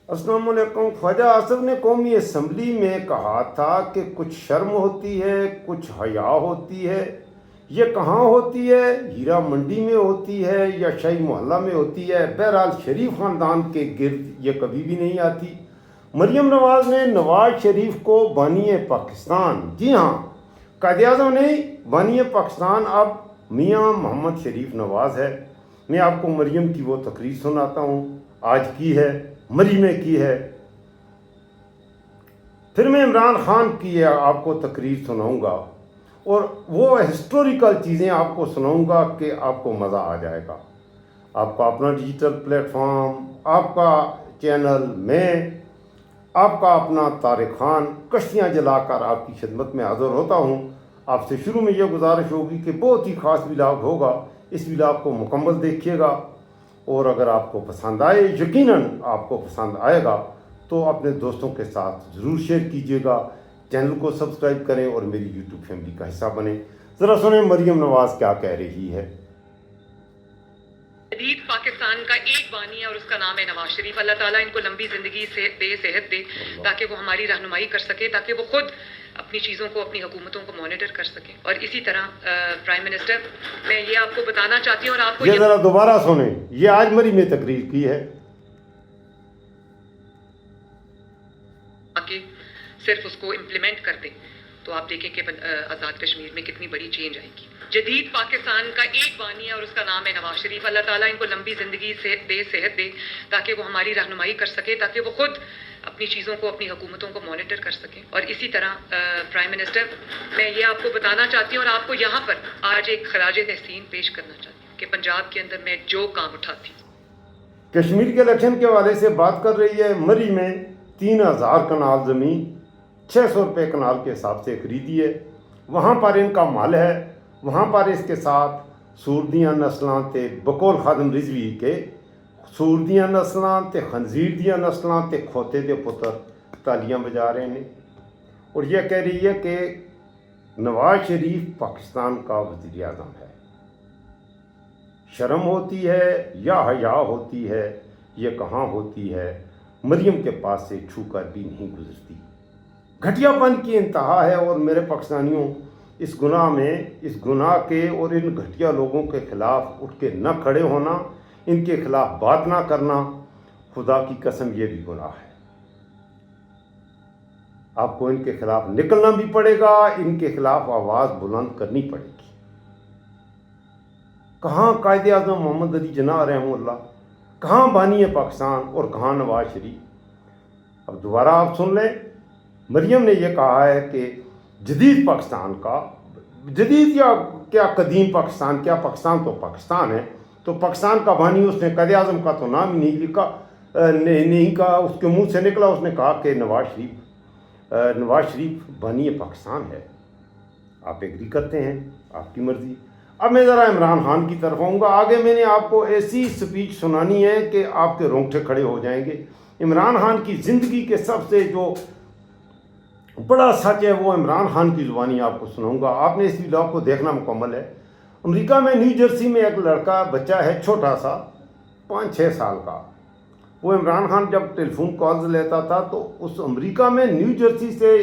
السلام علیکم. خواجہ آصف نے قومی اسمبلی میں کہا تھا کہ کچھ شرم ہوتی ہے، کچھ حیا ہوتی ہے. یہ کہاں ہوتی ہے؟ ہیرا منڈی میں ہوتی ہے یا شاہی محلہ میں ہوتی ہے؟ بہرحال شریف خاندان کے گرد یہ کبھی بھی نہیں آتی. مریم نواز نے نواز شریف کو بانی پاکستان، جی ہاں، قائد اعظم نہیں، بانی پاکستان اب میاں محمد شریف نواز ہے. میں آپ کو مریم کی وہ تقریر سناتا ہوں، آج کی ہے، مری میں کی ہے. پھر میں عمران خان کی آپ کو تقریر سناؤں گا اور وہ ہسٹوریکل چیزیں آپ کو سناؤں گا کہ آپ کو مزہ آ جائے گا. آپ کا اپنا ڈیجیٹل پلیٹ فارم، آپ کا چینل، میں آپ کا اپنا طارق خان کشتیاں جلا کر آپ کی خدمت میں حاضر ہوتا ہوں. آپ سے شروع میں یہ گزارش ہوگی کہ بہت ہی خاص ولاگ ہوگا، اس ولاگ کو مکمل دیکھیے گا اور اگر آپ کو پسند آئے، یقیناً آپ کو پسند آئے گا، تو اپنے دوستوں کے ساتھ ضرور شیئر کیجیے گا. چینل کو سبسکرائب کریں اور میری یوٹیوب فیملی کا حصہ بنیں. ذرا سنیں مریم نواز کیا کہہ رہی ہے. جدید پاکستان کا ایک بانی ہے اور اس کا نام ہے نواز شریف. اللہ تعالیٰ ان کو لمبی زندگی سے دے، صحت دے، تاکہ وہ ہماری رہنمائی کر سکے، تاکہ وہ خود اپنی چیزوں کو، اپنی حکومتوں کو مانیٹر کر سکیں. اور اسی طرح پرائم منسٹر، میں یہ آپ کو بتانا چاہتی ہوں اور آپ کو یہ ذرا دوبارہ سنیں، یہ آج مری میں تقریر کی ہے. کہ صرف اس کو امپلیمنٹ کر دیں تو آپ دیکھیں کہ آزاد کشمیر میں کتنی بڑی چینج آئے گی. جدید پاکستان کا ایک بانی ہے اور اس کا نام ہے نواز شریف. اللہ تعالیٰ ان کو لمبی زندگی سے دے، صحت دے، تاکہ وہ ہماری رہنمائی کر سکے، تاکہ وہ خود اپنی چیزوں کو، اپنی حکومتوں کو مانیٹر کر سکیں. اور اسی طرح پرائم منسٹر، میں یہ آپ کو بتانا چاہتی ہوں اور آپ کو یہاں پر آج ایک خراج تحسین پیش کرنا چاہتی ہوں کہ پنجاب کے اندر میں جو کام اٹھاتی ہوں. کشمیر کے الیکشن کے حوالے سے بات کر رہی ہے. مری میں 3000 کنال زمین 600 روپے کنال کے حساب سے خریدی ہے. وہاں پر ان کا مال ہے، وہاں پر اس کے ساتھ سوردیاں نسلاں تے بقول خادم رضوی کے سوردیاں نسلاں تے خنزیر دیاں نسلاں تے کھوتے دے پتر تالیاں بجا رہے ہیں اور یہ کہہ رہی ہے کہ نواز شریف پاکستان کا وزیر اعظم ہے. شرم ہوتی ہے یا حیا ہوتی ہے؟ یہ کہاں ہوتی ہے؟ مریم کے پاس سے چھو کر بھی نہیں گزرتی. گھٹیا پن کی انتہا ہے اور میرے پاکستانیوں، اس گناہ کے اور ان گھٹیا لوگوں کے خلاف اٹھ کے نہ کھڑے ہونا، ان کے خلاف بات نہ کرنا، خدا کی قسم یہ بھی گناہ ہے. آپ کو ان کے خلاف نکلنا بھی پڑے گا، ان کے خلاف آواز بلند کرنی پڑے گی. کہاں قائد اعظم محمد علی جناح رحمہ اللہ، کہاں بانی پاکستان اور کہاں نواز شریف؟ اب دوبارہ آپ سن لیں. مریم نے یہ کہا ہے کہ جدید پاکستان کا، جدید یا کیا قدیم پاکستان، کیا پاکستان تو پاکستان ہے، تو پاکستان کا بانی اس نے قائد اعظم کا تو نام ہی نہیں لکھا، نہیں کہا، اس کے منہ سے نکلا، اس نے کہا کہ نواز شریف بانی پاکستان ہے. آپ ایگری کرتے ہیں، آپ کی مرضی. اب میں ذرا عمران خان کی طرف آؤں گا. آگے میں نے آپ کو ایسی سپیچ سنانی ہے کہ آپ کے رونگٹے کھڑے ہو جائیں گے. عمران خان کی زندگی کے سب سے جو بڑا سچ ہے وہ عمران خان کی زبانی آپ کو سناؤں گا. آپ نے اس ویلاگ کو دیکھنا مکمل ہے. امریکہ میں نیو جرسی میں ایک لڑکا بچہ ہے، چھوٹا سا 5-6 سال کا. وہ عمران خان جب ٹیلی فون کالز لیتا تھا تو اس امریکہ میں نیو جرسی سے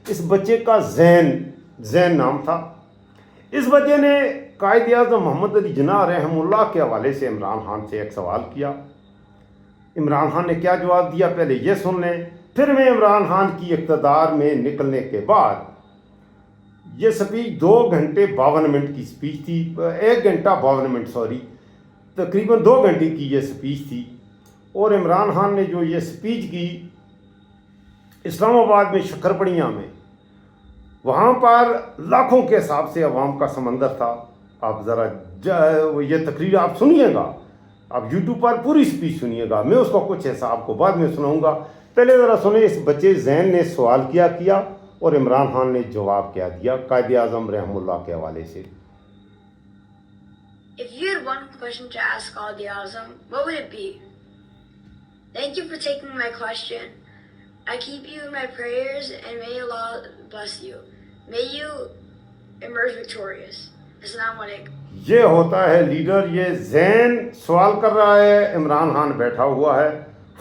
اس بچے کا زین نام تھا. اس بچے نے قائد اعظم محمد علی جناح رحمہ اللہ کے حوالے سے عمران خان سے ایک سوال کیا. عمران خان نے کیا جواب دیا پہلے یہ سن لیں. پھر میں عمران خان کی اقتدار میں نکلنے کے بعد، یہ سپیچ 2 گھنٹے 52 منٹ کی سپیچ تھی، 1 گھنٹہ 52 منٹ تقریباً 2 گھنٹے کی یہ سپیچ تھی. اور عمران خان نے جو یہ سپیچ کی اسلام آباد میں شکرپڑیاں میں، وہاں پر لاکھوں کے حساب سے عوام کا سمندر تھا. آپ ذرا یہ تقریر آپ سنیے گا، آپ یوٹیوب پر پوری سپیچ سنیے گا. میں اس کا کچھ حصہ آپ کو بعد میں سناؤں گا. پہلے ذرا سنیں اس بچے زین نے سوال کیا اور عمران خان نے جواب کیا دیا قائد اعظم رحمہ اللہ کے حوالے سے. If you had one question to ask Qaid Azam, what would it be? Thank you for taking my question. I keep you in my prayers and may Allah bless you. May you emerge victorious. Assalamu alaikum. یہ ہوتا ہے leader. یہ زین سوال کر رہا ہے، عمران خان بیٹھا ہوا ہے.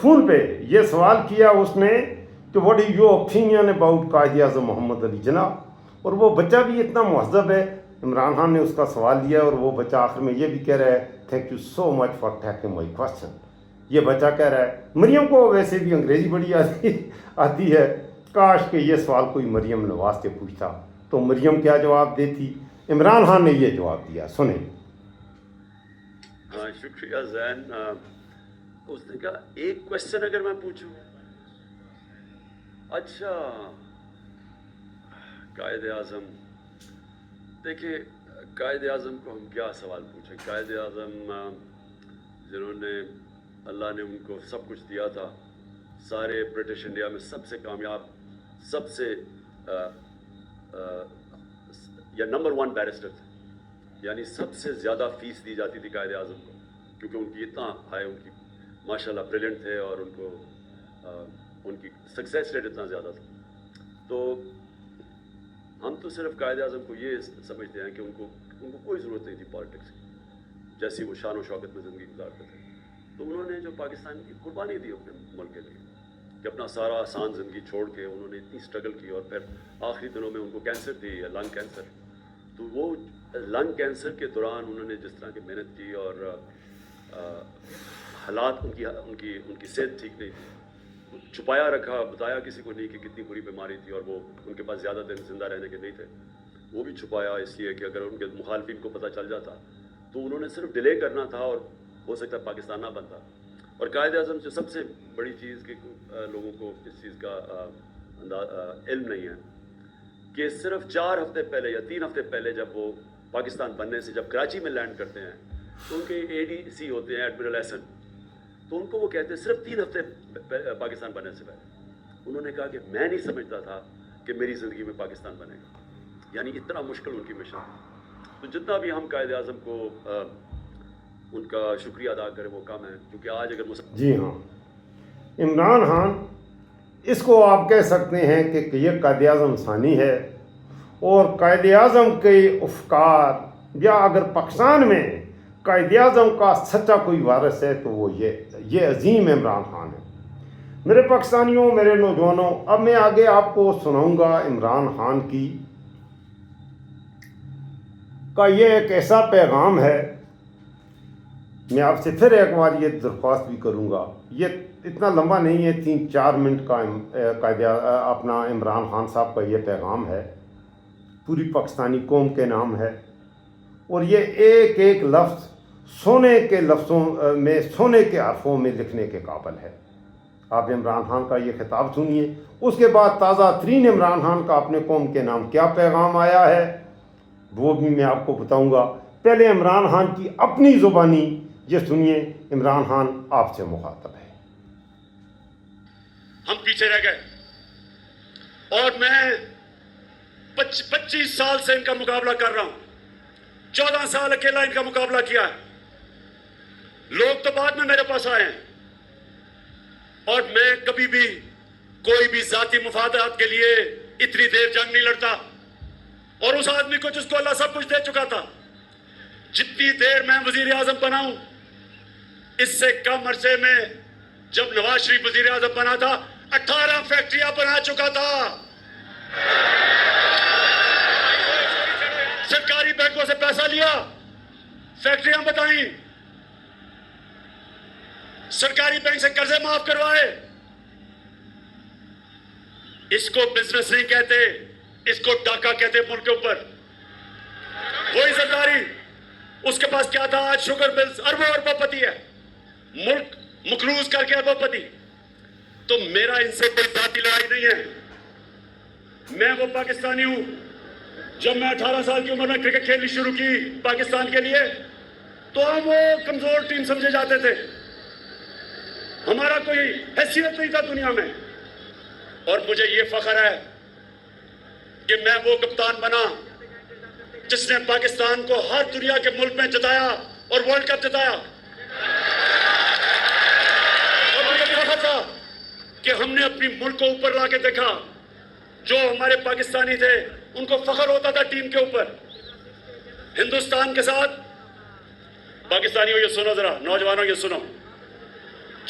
فون پہ یہ سوال کیا اس نے کہ what is your opinion about Quaid Azam محمد علی جناح، اور وہ بچہ بھی اتنا مہذب ہے، عمران خان نے اس کا سوال لیا اور وہ بچہ آخر میں یہ بھی کہہ رہا ہے thank you so much for taking my question. یہ بچہ کہہ رہا ہے مریم کو ویسے بھی انگریزی بڑی آتی ہے، کاش کہ یہ سوال کوئی مریم نواز سے پوچھتا تو مریم کیا جواب دیتی. عمران خان نے یہ جواب دیا، سنیں. شکریہ زین. اس نے کہا ایک کوشچن اگر میں پوچھوں. اچھا قائد اعظم، دیکھیں قائد اعظم کو ہم کیا سوال پوچھیں. قائد اعظم جنہوں نے اللہ نے ان کو سب کچھ دیا تھا، سارے برٹش انڈیا میں سب سے کامیاب، سب سے یا نمبر 1 بیرسٹر تھے، یعنی سب سے زیادہ فیس دی جاتی تھی قائد اعظم کو، کیونکہ ان کی اتنا ہائی، ان کی ماشاءاللہ بریلینٹ تھے اور ان کو ان کی سکسیس ریٹ اتنا زیادہ تھا. تو ہم تو صرف قائد اعظم کو یہ سمجھتے ہیں کہ ان کو کوئی ضرورت نہیں تھی پالیٹکس کی، جیسی وہ شان و شوکت میں زندگی گزارتے تھے. تو انہوں نے جو پاکستان کی قربانی دی اپنے ملک کے لیے، کہ اپنا سارا آسان زندگی چھوڑ کے انہوں نے اتنی اسٹرگل کی، اور پھر آخری دنوں میں ان کو کینسر تھی، لنگ کینسر. تو وہ لنگ کینسر کے دوران انہوں نے جس طرح کی محنت کی، اور حالات ان کی صحت ٹھیک نہیں تھی، چھپایا رکھا، بتایا کسی کو نہیں کہ کتنی بری بیماری تھی، اور وہ ان کے پاس زیادہ دن زندہ رہنے کے نہیں تھے. وہ بھی چھپایا اس لیے کہ اگر ان کے مخالفین کو پتہ چل جاتا تو انہوں نے صرف ڈیلے کرنا تھا اور ہو سکتا ہے پاکستان نہ بنتا. اور قائد اعظم سے سب سے بڑی چیز کہ لوگوں کو اس چیز کا علم نہیں ہے کہ صرف 4 ہفتے پہلے یا 3 ہفتے پہلے جب وہ پاکستان بننے سے جب کراچی میں لینڈ کرتے ہیں تو ان کے ADC ہوتے ہیں ایڈمرل احسن، تو ان کو وہ کہتے ہیں صرف 3 ہفتے پاکستان بننے سے پہلے انہوں نے کہا کہ میں نہیں سمجھتا تھا کہ میری زندگی میں پاکستان بنے گا. یعنی اتنا مشکل ان کی مشن تھی. تو جتنا بھی ہم قائد اعظم کو ان کا شکریہ ادا کریں وہ کم ہے، کیونکہ آج اگر جی ہاں، عمران خان اس کو آپ کہہ سکتے ہیں کہ یہ قائد اعظم ثانی ہے، اور قائد اعظم کے افکار، یا اگر پاکستان میں قائد اعظم کا سچا کوئی وارث ہے تو وہ یہ عظیم عمران خان ہے. میرے پاکستانیوں، میرے نوجوانوں، اب میں آگے آپ کو سناؤں گا عمران خان کا یہ ایک ایسا پیغام ہے. میں آپ سے پھر ایک بار یہ درخواست بھی کروں گا، یہ اتنا لمبا نہیں ہے، 3-4 منٹ کا اپنا عمران خان صاحب کا یہ پیغام ہے، پوری پاکستانی قوم کے نام ہے، اور یہ ایک ایک لفظ سونے کے لفظوں میں، سونے کے حرفوں میں لکھنے کے قابل ہے. آپ عمران خان کا یہ خطاب سنیے، اس کے بعد تازہ ترین عمران خان کا اپنے قوم کے نام کیا پیغام آیا ہے وہ بھی میں آپ کو بتاؤں گا. پہلے عمران خان کی اپنی زبانی یہ سنیے. عمران خان آپ سے مخاطب ہے. ہم پیچھے رہ گئے، اور میں 25 سال سے ان کا مقابلہ کر رہا ہوں. 14 سال اکیلا ان کا مقابلہ کیا ہے. لوگ تو بعد میں میرے پاس آئے ہیں، اور میں کبھی بھی کوئی بھی ذاتی مفادات کے لیے اتنی دیر جنگ نہیں لڑتا. اور اس آدمی کو جس کو اللہ سب کچھ دے چکا تھا، جتنی دیر میں وزیر اعظم بنا ہوں، اس سے کم عرصے میں جب نواز شریف وزیر اعظم بنا تھا 18 فیکٹریاں بنا چکا تھا. سرکاری بینکوں سے پیسہ لیا، فیکٹریاں بتائیں، سرکاری بینک سے قرضے معاف کروائے. اس کو بزنس نہیں کہتے، اس کو ڈاکہ کہتے. ملک کے اوپر وہی زرداری، اس کے پاس کیا تھا؟ آج شوگر ملز اربوں پتی ہے، ملک مقروض کر کے اربوں پتی. تو میرا ان سے کوئی ذاتی لڑائی نہیں ہے. میں وہ پاکستانی ہوں. جب میں 18 سال کی عمر میں کرکٹ کھیلنی شروع کی پاکستان کے لیے تو ہم وہ کمزور ٹیم سمجھے جاتے تھے، ہمارا کوئی حیثیت نہیں تھا دنیا میں. اور مجھے یہ فخر ہے کہ میں وہ کپتان بنا جس نے پاکستان کو ہر دنیا کے ملک میں جتایا اور ورلڈ کپ جتایا. اور مجھے فخر تھا کہ ہم نے اپنی ملک کو اوپر لا کے دیکھا. جو ہمارے پاکستانی تھے ان کو فخر ہوتا تھا ٹیم کے اوپر. ہندوستان کے ساتھ پاکستانیوں یہ سنو، ذرا نوجوانوں یہ سنو،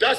10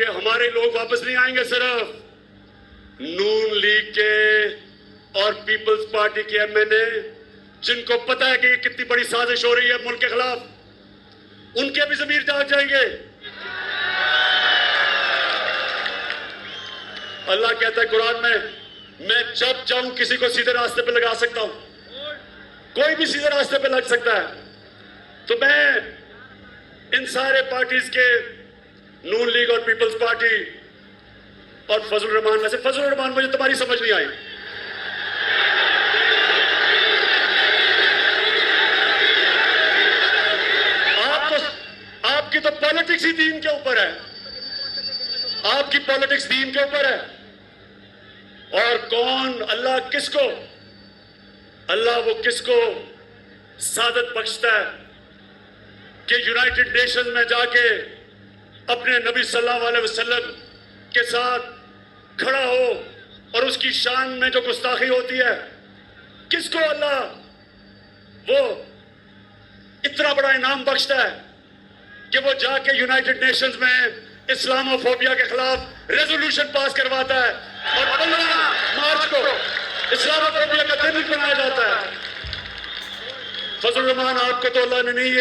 کہ ہمارے لوگ واپس نہیں آئیں گے، صرف نون لیگ کے اور پیپلز پارٹی کے ایم این اے جن کو پتا ہے کہ یہ کتنی بڑی سازش ہو رہی ہے ملک کے خلاف، ان کے بھی ضمیر جاگ جائیں گے۔ اللہ کہتا ہے قرآن میں جب چاہوں کسی کو سیدھے راستے پہ لگا سکتا ہوں، کوئی بھی سیدھے راستے پہ لگ سکتا ہے۔ تو میں ان سارے پارٹیز کے، نون لیگ اور پیپلز پارٹی اور فضل الرحمان، ویسے فضل الرحمان مجھے تمہاری سمجھ نہیں آئی، آپ کی تو پالیٹکس ہی دین کے اوپر ہے، آپ کی پالیٹکس دین کے اوپر ہے۔ اور کون اللہ کس کو، اللہ وہ کس کو سعادت بخشتا ہے کہ یونائٹڈ نیشنز میں جا کے اپنے نبی صلی اللہ علیہ وسلم کے ساتھ کھڑا ہو اور اس کی شان میں جو گستاخی ہوتی ہے، کس کو اللہ وہ اتنا بڑا انعام بخشتا ہے کہ وہ جا کے یونائٹڈ نیشنز میں اسلامو فوبیا کے خلاف ریزولوشن پاس کرواتا ہے اور 15 مارچ کو اسلامو فوبیا کا دن بنایا جاتا ہے۔ فضل الرحمان، آپ کو تو اللہ نے نہیں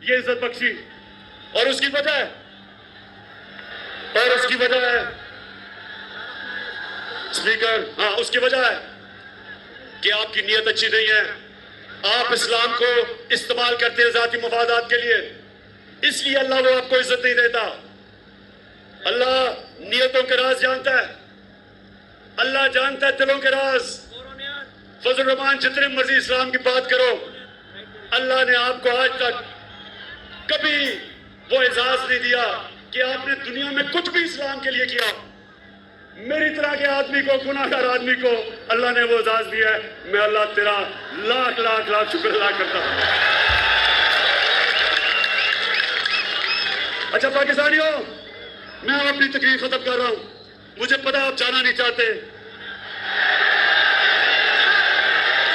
یہ عزت بخشی، اور اس کی وجہ ہے اسپیکر، ہاں اس کی وجہ ہے کہ آپ کی نیت اچھی نہیں ہے، آپ اسلام کو استعمال کرتے ہیں ذاتی مفادات کے لیے، اس لیے اللہ وہ آپ کو عزت نہیں دیتا۔ اللہ نیتوں کے راز جانتا ہے، اللہ جانتا ہے دلوں کے راز۔ فضل الرحمان، جتنے مرضی اسلام کی بات کرو، اللہ نے آپ کو آج تک کبھی وہ اعزاز نہیں دیا کہ آپ نے دنیا میں کچھ بھی اسلام کے لیے کیا۔ میری طرح کے آدمی کو، گناہ گار آدمی کو اللہ نے وہ اعزاز دیا ہے، میں اللہ تیرا لاکھ لاکھ لاکھ شکر ادا کرتا ہوں۔ اچھا پاکستانیوں، میں اپنی تقریر ختم کر رہا ہوں، مجھے پتا آپ جانا نہیں چاہتے،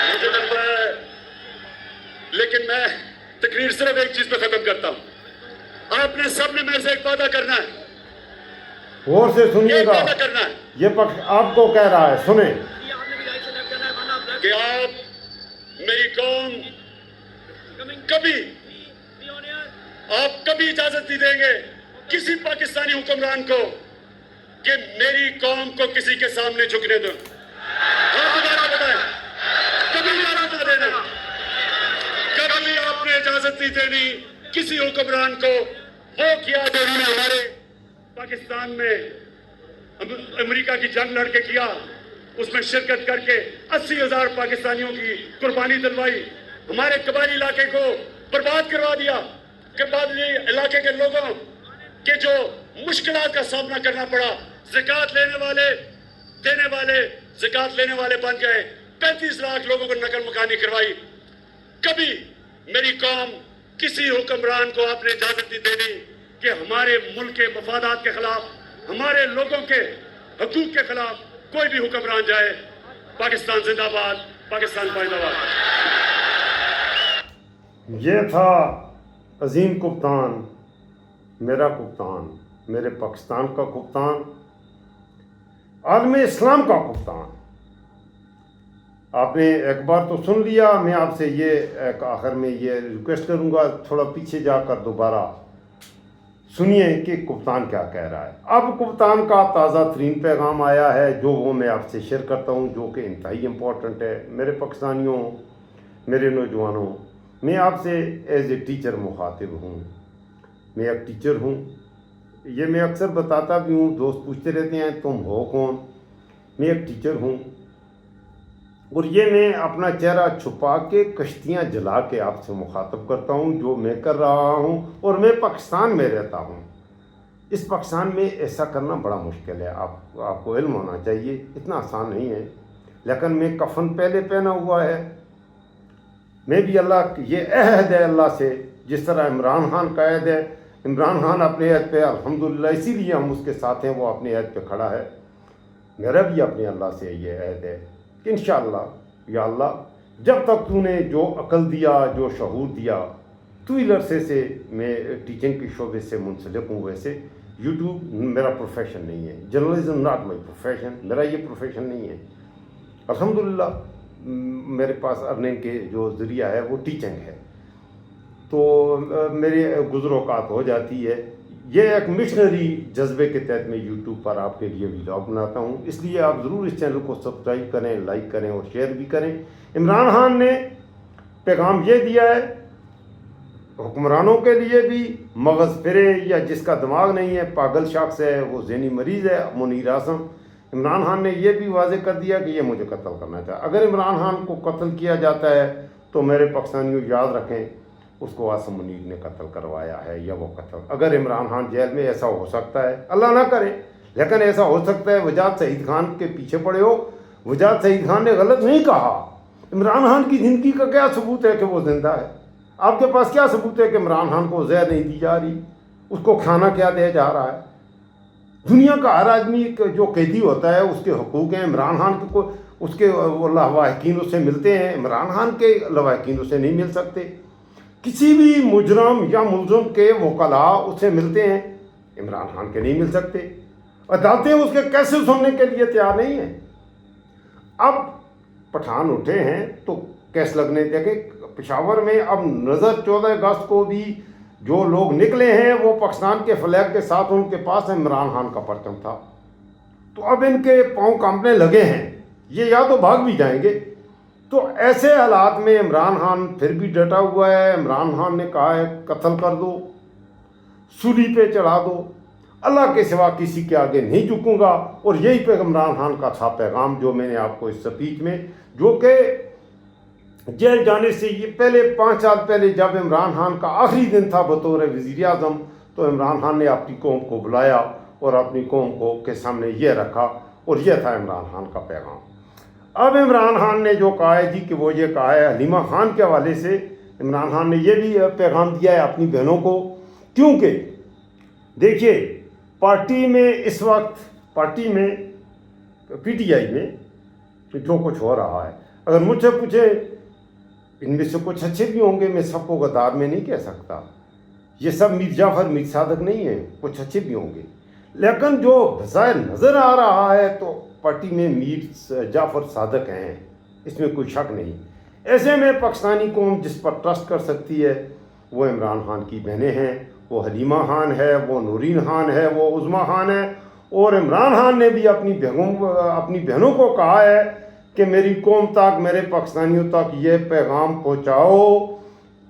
مجھے لگتا ہے، لیکن میں تقریر صرف ایک چیز پہ ختم کرتا ہوں۔ آپ نے سب نے میرے سے ایک وعدہ کرنا ہے، غور سے سنیے ایک گا، وعدہ کرنا ہے یہ پکش آپ کو کہہ رہا ہے، سنیں۔ کہ آپ میری قوم کبھی اجازت نہیں دیں گے کسی پاکستانی حکمران کو کہ میری قوم کو کسی کے سامنے جھکنے دو۔ آپ دوبارہ بتائیں، کبھی اجازت نہ دینا، کبھی آپ نے اجازت نہیں دینی کسی حکمران کو وہ کیا جو انہوں نے ہمارے پاکستان میں امریکہ کی جنگ لڑ کے کیا، اس میں شرکت کر کے 80,000 پاکستانیوں کی قربانی دلوائی، ہمارے قبائلی علاقے کو برباد کروا دیا، قبائلی علاقے کے لوگوں کے جو مشکلات کا سامنا کرنا پڑا، زکوٰۃ لینے والے بن گئے، 35 لاکھ لوگوں کو نقل مکانی کروائی۔ کبھی میری قوم کسی حکمران کو آپ نے اجازت نہیں دینی کہ ہمارے ملک کے مفادات کے خلاف، ہمارے لوگوں کے حقوق کے خلاف کوئی بھی حکمران جائے۔ پاکستان زندہ باد، پاکستان پائندہ باد۔ یہ تھا عظیم کپتان، میرا کپتان، میرے پاکستان کا کپتان، عالم اسلام کا کپتان۔ آپ نے ایک بار تو سن لیا، میں آپ سے یہ ایک آخر میں یہ ریکویسٹ کروں گا، تھوڑا پیچھے جا کر دوبارہ سنیے کہ کپتان کیا کہہ رہا ہے۔ اب کپتان کا تازہ ترین پیغام آیا ہے جو وہ میں آپ سے شیئر کرتا ہوں، جو کہ انتہائی امپورٹنٹ ہے۔ میرے پاکستانیوں، میرے نوجوانوں، میں آپ سے ایز اے ٹیچر مخاطب ہوں، میں ایک ٹیچر ہوں، یہ میں اکثر بتاتا بھی ہوں، دوست پوچھتے رہتے ہیں تم ہو کون، میں ایک ٹیچر ہوں، اور یہ میں اپنا چہرہ چھپا کے کشتیاں جلا کے آپ سے مخاطب کرتا ہوں جو میں کر رہا ہوں، اور میں پاکستان میں رہتا ہوں۔ اس پاکستان میں ایسا کرنا بڑا مشکل ہے، آپ کو علم ہونا چاہیے، اتنا آسان نہیں ہے، لیکن میں کفن پہلے پہنا ہوا ہے، میں بھی اللہ، یہ عہد ہے اللہ سے، جس طرح عمران خان کا عہد ہے، عمران خان اپنے عہد پہ الحمدللہ، اسی لیے ہم اس کے ساتھ ہیں، وہ اپنے عہد پہ کھڑا ہے، میرا بھی اپنے اللہ سے یہ عہد ہے کہ انشاءاللہ یا اللہ جب تک تو نے جو عقل دیا، جو شعور دیا، تو ہی عرصے سے میں ٹیچنگ کے شعبے سے منسلک ہوں، ویسے یوٹیوب میرا پروفیشن نہیں ہے، جرنلزم ناٹ مائی پروفیشن، میرا یہ پروفیشن نہیں ہے. الحمدللہ میرے پاس ارننگ کے جو ذریعہ ہے وہ ٹیچنگ ہے، تو میری گزر اوقات ہو جاتی ہے. یہ ایک مشنری جذبے کے تحت میں یوٹیوب پر آپ کے لیے ویلاگ بناتا ہوں، اس لیے آپ ضرور اس چینل کو سبسکرائب کریں، لائک کریں اور شیئر بھی کریں. عمران خان نے پیغام یہ دیا ہے حکمرانوں کے لیے بھی، مغز پھرے یا جس کا دماغ نہیں ہے، پاگل شخص ہے، وہ ذہنی مریض ہے منیر اعظم. عمران خان نے یہ بھی واضح کر دیا کہ یہ مجھے قتل کرنا چاہتا ہے. اگر عمران خان کو قتل کیا جاتا ہے تو میرے پاکستانیوں یاد رکھیں اس کو عاصم منیر نے قتل کروایا ہے یا وہ قتل. اگر عمران خان جیل میں، ایسا ہو سکتا ہے، اللہ نہ کرے لیکن ایسا ہو سکتا ہے وجاہت سعید خان کے پیچھے پڑے ہو. وجاہت سعید خان نے غلط نہیں کہا. عمران خان کی زندگی کا کیا ثبوت ہے کہ وہ زندہ ہے؟ آپ کے پاس کیا ثبوت ہے کہ عمران خان کو زہر نہیں دی جا رہی، اس کو کھانا کیا دیا جا رہا ہے؟ دنیا کا ہر آدمی جو قیدی ہوتا ہے اس کے حقوق ہیں. عمران خان کو اس کے لواحقین اس سے ملتے ہیں، عمران خان کے لواحقین اس سے نہیں مل سکتے. کسی بھی مجرم یا ملزم کے وکلاء اس سے ملتے ہیں، عمران خان کے نہیں مل سکتے. عدالتیں اس کے کیسے سننے کے لیے تیار نہیں ہیں. اب پٹھان اٹھے ہیں تو کیس لگنے دیکھیں پشاور میں. اب نظر 14 اگست کو بھی جو لوگ نکلے ہیں وہ پاکستان کے فلیگ کے ساتھ ان کے پاس عمران خان کا پرچم تھا. تو اب ان کے پاؤں کانپنے لگے ہیں، یہ یا تو بھاگ بھی جائیں گے. تو ایسے حالات میں عمران خان پھر بھی ڈٹا ہوا ہے. عمران خان نے کہا ہے قتل کر دو، سولی پہ چڑھا دو، اللہ کے سوا کسی کے آگے نہیں جھکوں گا. اور یہی پہ عمران خان کا تھا پیغام جو میں نے آپ کو اس سپیچ میں، جو کہ جیل جانے سے یہ پہلے 5 سال پہلے جب عمران خان کا آخری دن تھا بطور وزیر اعظم، تو عمران خان نے اپنی قوم کو بلایا اور اپنی قوم کو کے سامنے یہ رکھا اور یہ تھا عمران خان کا پیغام. اب عمران خان نے جو کہا ہے جی کہ وہ یہ کہا ہے حلیمہ خان کے حوالے سے، عمران خان نے یہ بھی پیغام دیا ہے اپنی بہنوں کو. کیونکہ دیکھیے پارٹی میں اس وقت، پارٹی میں پی ٹی آئی میں جو کچھ ہو رہا ہے، اگر مجھ سے پوچھے ان میں سے کچھ اچھے بھی ہوں گے، میں سب کو غدار میں نہیں کہہ سکتا. یہ سب میر جعفر میر صادق نہیں ہیں، کچھ اچھے بھی ہوں گے. لیکن جو بظاہر نظر آ رہا ہے تو پارٹی میں میر جعفر صادق ہیں، اس میں کوئی شک نہیں. ایسے میں پاکستانی قوم جس پر ٹرسٹ کر سکتی ہے وہ عمران خان کی بہنیں ہیں. وہ حلیمہ خان ہے، وہ نورین خان ہے، وہ عظمیٰ خان ہے. اور عمران خان نے بھی اپنی بہنوں کو کہا ہے کہ میری قوم تک، میرے پاکستانیوں تک یہ پیغام پہنچاؤ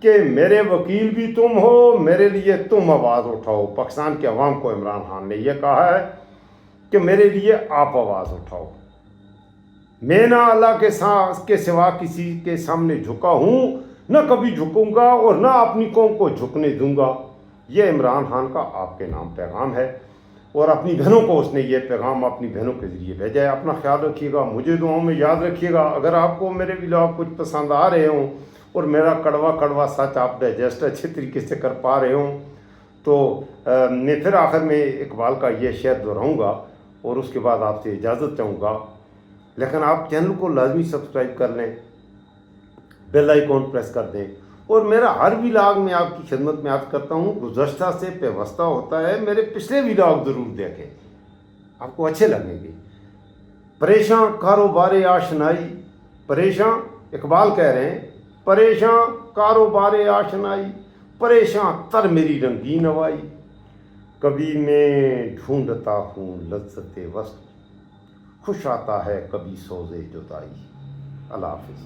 کہ میرے وکیل بھی تم ہو، میرے لیے تم آواز اٹھاؤ. پاکستان کے عوام کو عمران خان نے یہ کہا ہے کہ میرے لیے آپ آواز اٹھاؤ. میں نہ اللہ کے سوا کسی کے سامنے جھکا ہوں، نہ کبھی جھکوں گا اور نہ اپنی قوم کو جھکنے دوں گا. یہ عمران خان کا آپ کے نام پیغام ہے اور اپنی بہنوں کو اس نے یہ پیغام اپنی بہنوں کے ذریعے بھیجا ہے. اپنا خیال رکھیے گا، مجھے دعاؤں میں یاد رکھیے گا. اگر آپ کو میرے ولاگ کچھ پسند آ رہے ہوں اور میرا کڑوا سچ آپ ڈائجسٹ اچھے طریقے سے کر پا رہے ہوں تو میں پھر آخر میں اقبال کا یہ شعر دہراؤں گا اور اس کے بعد آپ سے اجازت چاہوں گا. لیکن آپ چینل کو لازمی سبسکرائب کر لیں، بیل آئیکن پریس کر دیں. اور میرا ہر ولاگ میں آپ کی خدمت میں عرض کرتا ہوں گزشتہ سے پیوستہ ہوتا ہے. میرے پچھلے ولاگ ضرور دیکھیں، آپ کو اچھے لگیں گے. پریشاں کاروبار آشنائی، پریشاں اقبال کہہ رہے ہیں، پریشاں کاروبار آشنائی، پریشاں تر میری رنگین نوائی. کبھی میں ڈھونڈتا ہوں لذت وصل، خوش آتا ہے کبھی سوز جدائی. اللہ حافظ.